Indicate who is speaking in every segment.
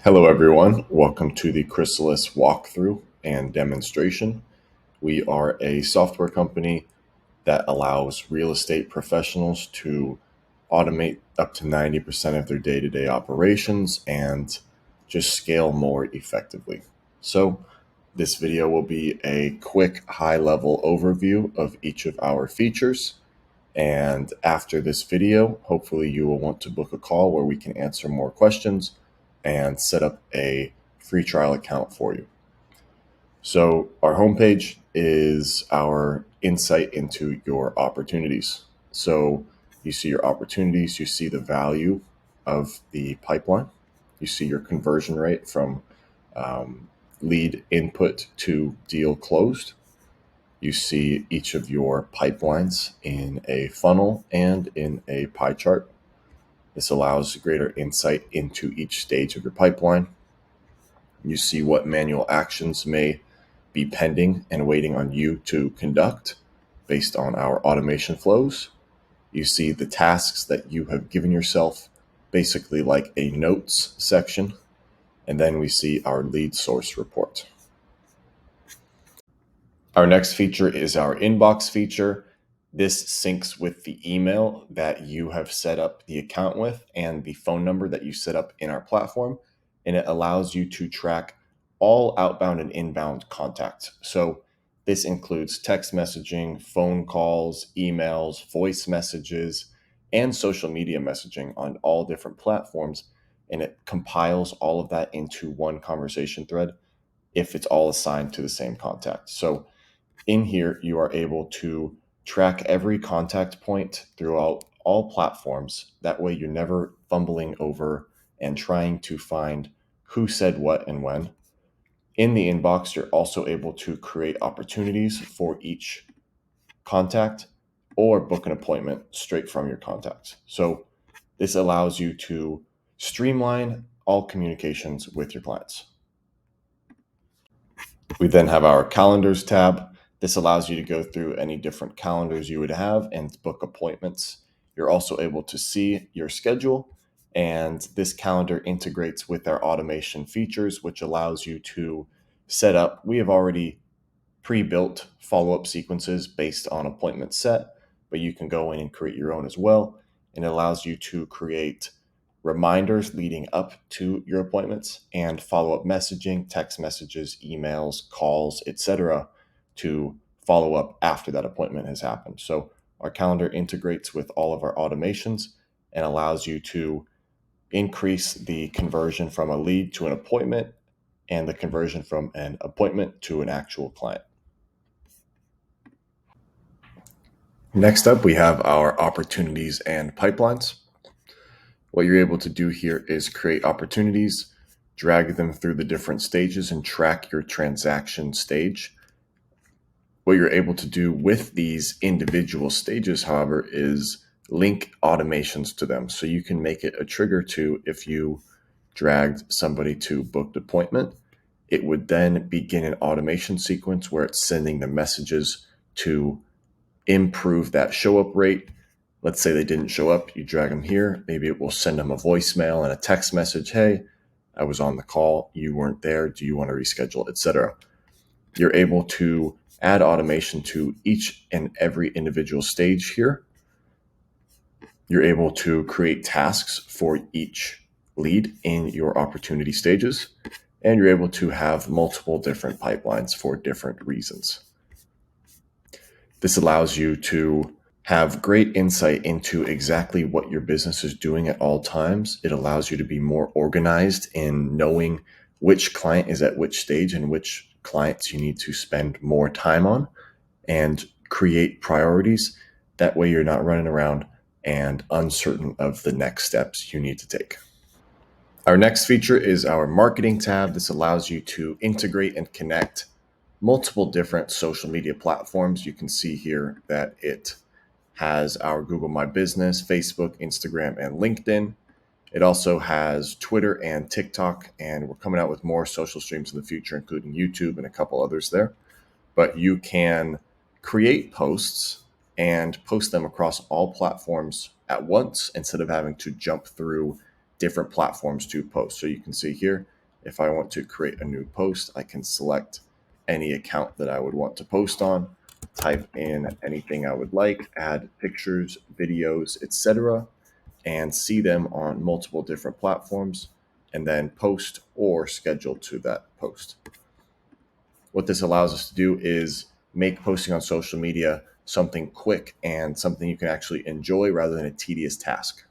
Speaker 1: Hello everyone, welcome to the Chrysalis walkthrough and demonstration. We are a software company that allows real estate professionals to automate up to 90% of their day-to-day operations and just scale more effectively. So this video will be a quick high-level overview of each of our features. And after this video, hopefully you will want to book a call where we can answer more questions and set up a free trial account for you. So our homepage is our insight into your opportunities. So you see your opportunities, you see the value of the pipeline, you see your conversion rate from lead input to deal closed. You see each of your pipelines in a funnel and in a pie chart. This allows greater insight into each stage of your pipeline. You see what manual actions may be pending and waiting on you to conduct based on our automation flows. You see the tasks that you have given yourself, basically like a notes section. And then we see our lead source report. Our next feature is our inbox feature. This syncs with the email that you have set up the account with and the phone number that you set up in our platform. And it allows you to track all outbound and inbound contact. So this includes text messaging, phone calls, emails, voice messages, and social media messaging on all different platforms. And it compiles all of that into one conversation thread if it's all assigned to the same contact. So in here, you are able to track every contact point throughout all platforms. That way you're never fumbling over and trying to find who said what and when. In the inbox, you're also able to create opportunities for each contact or book an appointment straight from your contacts. So this allows you to streamline all communications with your clients. We then have our calendars tab. This allows you to go through any different calendars you would have and book appointments. You're also able to see your schedule, and this calendar integrates with our automation features, which allows you to set up. We have already pre-built follow-up sequences based on appointment set, but you can go in and create your own as well. And it allows you to create reminders leading up to your appointments and follow-up messaging, text messages, emails, calls, etc., to follow up after that appointment has happened. So our calendar integrates with all of our automations and allows you to increase the conversion from a lead to an appointment and the conversion from an appointment to an actual client. Next up, we have our opportunities and pipelines. What you're able to do here is create opportunities, drag them through the different stages, and track your transaction stage. What you're able to do with these individual stages, however, is link automations to them. So you can make it a trigger to, if you dragged somebody to booked appointment, it would then begin an automation sequence where it's sending the messages to improve that show up rate. Let's say they didn't show up, you drag them here. Maybe it will send them a voicemail and a text message. Hey, I was on the call, you weren't there. Do you want to reschedule, etc.? You're able to add automation to each and every individual stage here. You're able to create tasks for each lead in your opportunity stages, and you're able to have multiple different pipelines for different reasons. This allows you to have great insight into exactly what your business is doing at all times. It allows you to be more organized in knowing which client is at which stage and which clients you need to spend more time on and create priorities. That way you're not running around and uncertain of the next steps you need to take. Our next feature is our marketing tab. This allows you to integrate and connect multiple different social media platforms. You can see here that it has our Google My Business, Facebook, Instagram, and LinkedIn. It also has Twitter and TikTok, and we're coming out with more social streams in the future, including YouTube and a couple others there. But you can create posts and post them across all platforms at once instead of having to jump through different platforms to post. So you can see here, If I want to create a new post, I can select any account that I would want to post on, type in anything I would like, add pictures, videos, etc., and see them on multiple different platforms, and then post or schedule to that post. What this allows us to do is make posting on social media something quick and something you can actually enjoy rather than a tedious task.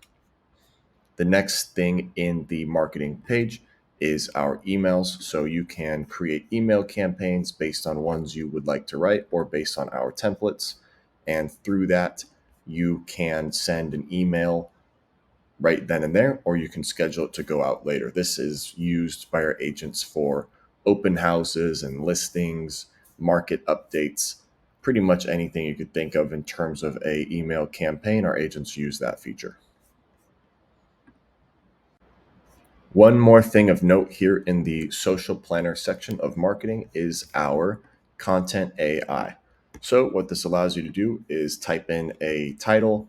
Speaker 1: The next thing in the marketing page is our emails. So you can create email campaigns based on ones you would like to write or based on our templates. And through that, you can send an email right then and there, or you can schedule it to go out later. This is used by our agents for open houses and listings, market updates, pretty much anything you could think of in terms of a email campaign. Our agents use that feature. One more thing of note here in the social planner section of marketing is our content AI. So what this allows you to do is type in a title,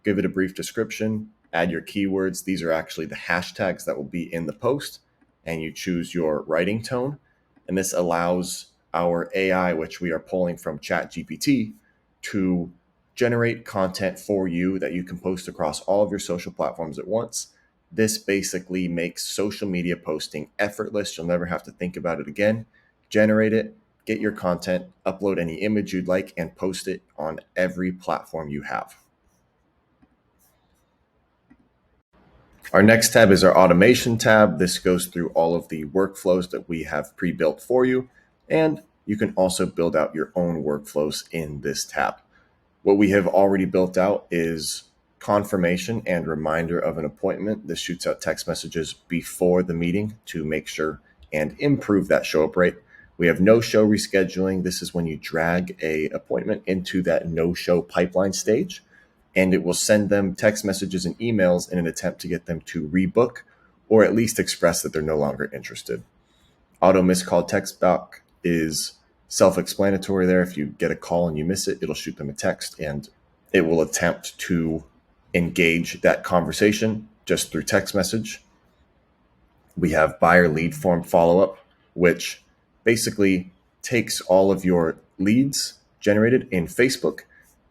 Speaker 1: give it a brief description, add your keywords. These are actually the hashtags that will be in the post, and you choose your writing tone. And this allows our AI, which we are pulling from ChatGPT, to generate content for you that you can post across all of your social platforms at once. This basically makes social media posting effortless. You'll never have to think about it again. Generate it, get your content, upload any image you'd like, and post it on every platform you have. Our next tab is our automation tab. This goes through all of the workflows that we have pre-built for you, and you can also build out your own workflows in this tab. What we have already built out is confirmation and reminder of an appointment. This shoots out text messages before the meeting to make sure and improve that show up rate. We have no show rescheduling. This is when you drag a appointment into that no show pipeline stage, and it will send them text messages and emails in an attempt to get them to rebook or at least express that they're no longer interested. Auto missed call text block is self-explanatory there. If you get a call and you miss it, it'll shoot them a text and it will attempt to engage that conversation just through text message. We have buyer lead form follow-up, which basically takes all of your leads generated in Facebook,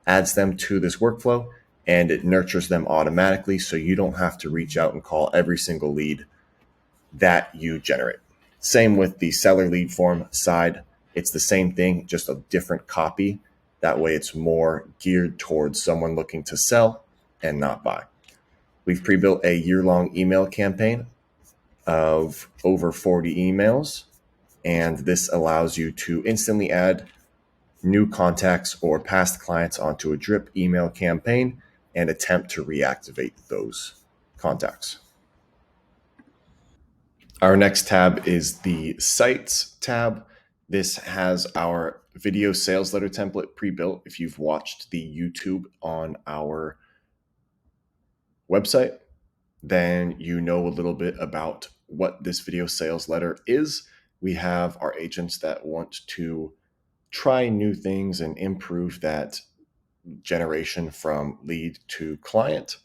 Speaker 1: adds them to this workflow, and it nurtures them automatically so you don't have to reach out and call every single lead that you generate. Same with the seller lead form side. It's the same thing, just a different copy. That way it's more geared towards someone looking to sell and not buy. We've pre-built a year-long email campaign of over 40 emails, and this allows you to instantly add new contacts or past clients onto a drip email campaign and attempt to reactivate those contacts. Our next tab is the Sites tab. This has our video sales letter template pre-built. If you've watched the YouTube on our website, then you know a little bit about what this video sales letter is. We have our agents that want to try new things and improve that generation from lead to client.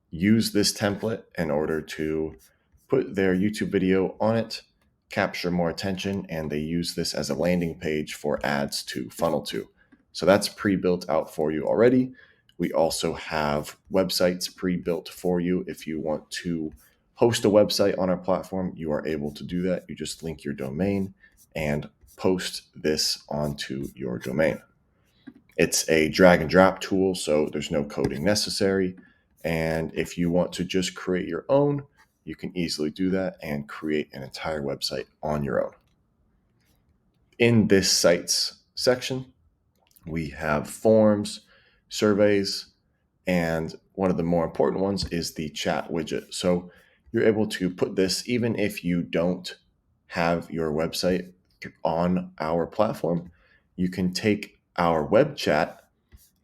Speaker 1: Use this template in order to put their YouTube video on it, capture more attention, and they use this as a landing page for ads to funnel to. So that's pre-built out for you already. We also have websites pre-built for you. If you want to host a website on our platform, you are able to do that. You just link your domain and post this onto your domain. It's a drag and drop tool, so there's no coding necessary. And if you want to just create your own, you can easily do that and create an entire website on your own. In this sites section, we have forms, surveys, and one of the more important ones is the chat widget. So you're able to put this even if you don't have your website on our platform. You can take our web chat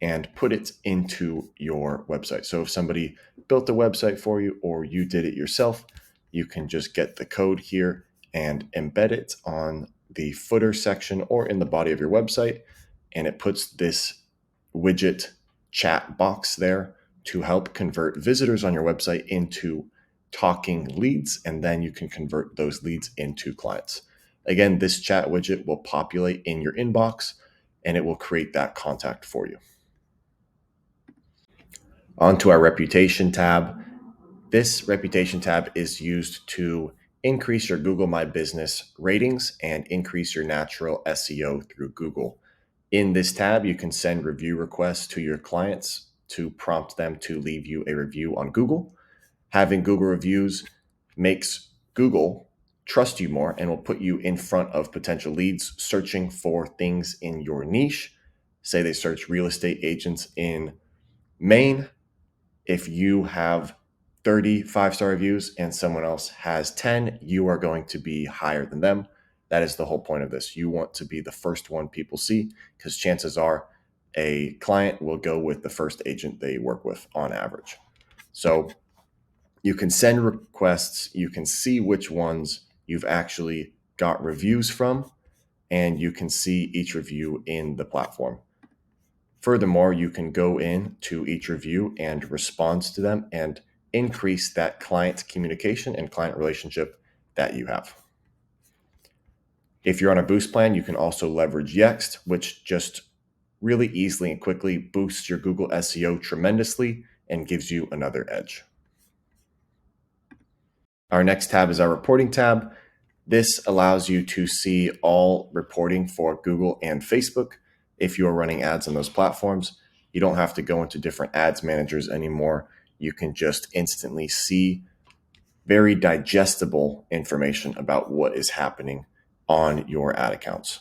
Speaker 1: and put it into your website. So if somebody built a website for you or you did it yourself, you can just get the code here and embed it on the footer section or in the body of your website. And it puts this widget chat box there to help convert visitors on your website into talking leads, and then you can convert those leads into clients. Again, this chat widget will populate in your inbox and it will create that contact for you. Onto our reputation tab. This reputation tab is used to increase your Google My Business ratings and increase your natural SEO through Google. In this tab, you can send review requests to your clients to prompt them to leave you a review on Google. Having Google reviews makes Google trust you more and will put you in front of potential leads searching for things in your niche. Say they search real estate agents in Maine. If you have 30 5-star reviews and someone else has 10, you are going to be higher than them. That is the whole point of this. You want to be the first one people see because chances are a client will go with the first agent they work with on average. So you can send requests, you can see which ones you've actually got reviews from, and you can see each review in the platform. Furthermore, you can go in to each review and respond to them and increase that client communication and client relationship that you have. If you're on a boost plan, you can also leverage Yext, which just really easily and quickly boosts your Google SEO tremendously and gives you another edge. Our next tab is our reporting tab. This allows you to see all reporting for Google and Facebook. If you are running ads on those platforms, you don't have to go into different ads managers anymore. You can just instantly see very digestible information about what is happening on your ad accounts.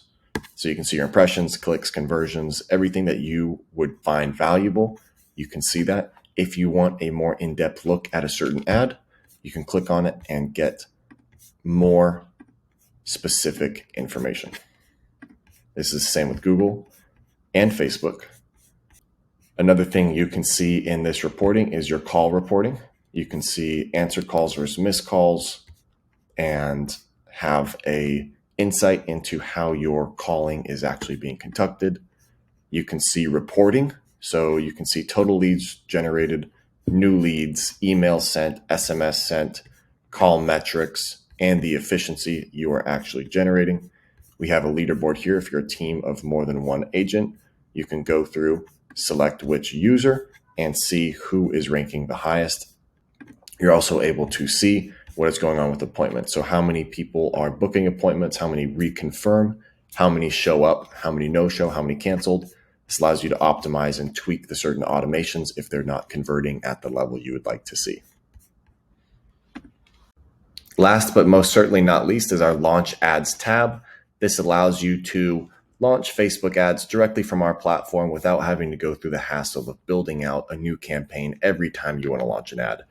Speaker 1: So you can see your impressions, clicks, conversions, everything that you would find valuable. You can see that. If you want a more in-depth look at a certain ad, you can click on it and get more specific information. This is the same with Google and Facebook. Another thing you can see in this reporting is your call reporting. You can see answered calls versus missed calls and have a insight into how your calling is actually being conducted. You can see reporting. So you can see total leads generated, new leads, emails sent, SMS sent, call metrics, and the efficiency you are actually generating. We have a leaderboard here. If you're a team of more than one agent, you can go through, select which user, and see who is ranking the highest. You're also able to see what is going on with appointments. So how many people are booking appointments, how many reconfirm, how many show up, how many no-show, how many canceled. This allows you to optimize and tweak the certain automations if they're not converting at the level you would like to see. Last but most certainly not least is our Launch Ads tab. This allows you to launch Facebook ads directly from our platform without having to go through the hassle of building out a new campaign every time you want to launch an ad.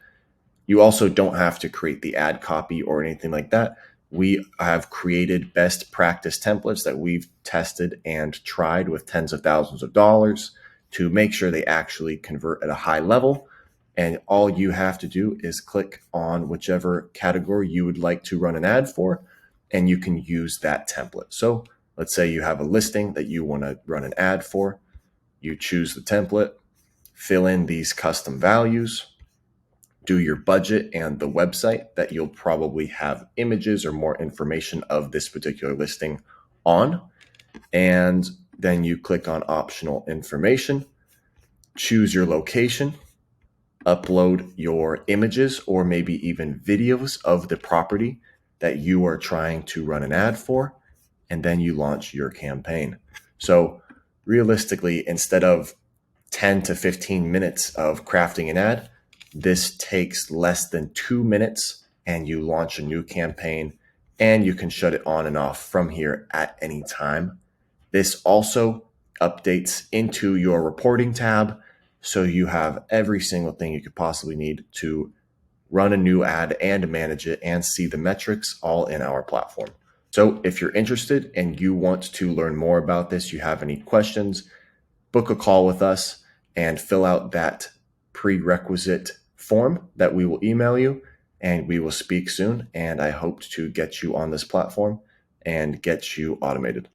Speaker 1: You also don't have to create the ad copy or anything like that. We have created best practice templates that we've tested and tried with tens of thousands of dollars to make sure they actually convert at a high level. And all you have to do is click on whichever category you would like to run an ad for, and you can use that template. So let's say you have a listing that you want to run an ad for. You choose the template, fill in these custom values, do your budget and the website that you'll probably have images or more information of this particular listing on. And then you click on optional information, choose your location, upload your images or maybe even videos of the property that you are trying to run an ad for, and then you launch your campaign. So realistically, instead of 10 to 15 minutes of crafting an ad, this takes less than 2 minutes and you launch a new campaign and you can shut it on and off from here at any time. This also updates into your reporting tab, so you have every single thing you could possibly need to run a new ad and manage it and see the metrics all in our platform. So if you're interested and you want to learn more about this, you have any questions, book a call with us and fill out that prerequisite form that we will email you, and we will speak soon. And I hope to get you on this platform and get you automated.